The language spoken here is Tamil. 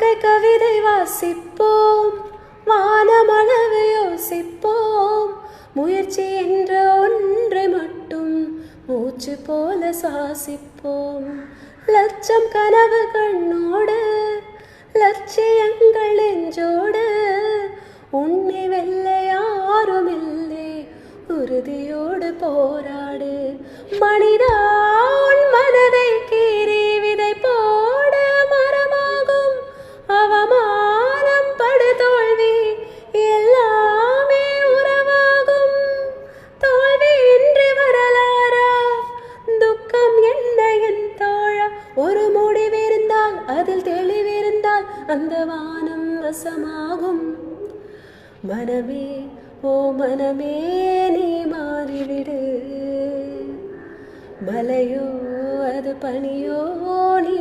வாழ்க்கை கவிதை வாசிப்போம், வானமளவு யோசிப்போம், முயற்சி என்ற ஒன்றை மட்டும் மூச்சு போல சுவாசிப்போம். லட்சம் கனவு கண்ணோடு, லட்சியங்கள் நெஞ்சோடு, உன்னை வெல்ல யாரும் இல்லை, உறுதியோடு போராடு. மனிதா உன் மனதை கீறி விதை போட மரமாகும், அவமானம் படு தோல்வி எல்லாமே உறவாகும். தோல்வி இன்றி வரலாறா, துக்கம் என்ன என் தோழா, ஒரு முடிவிருந்தால் அதில் தெளிவிருந்தால் அந்த வானம் வசமாகும். மனமே ஓ மனமே நீ மாறிவிடு, மலையோ அது பனியோ நீ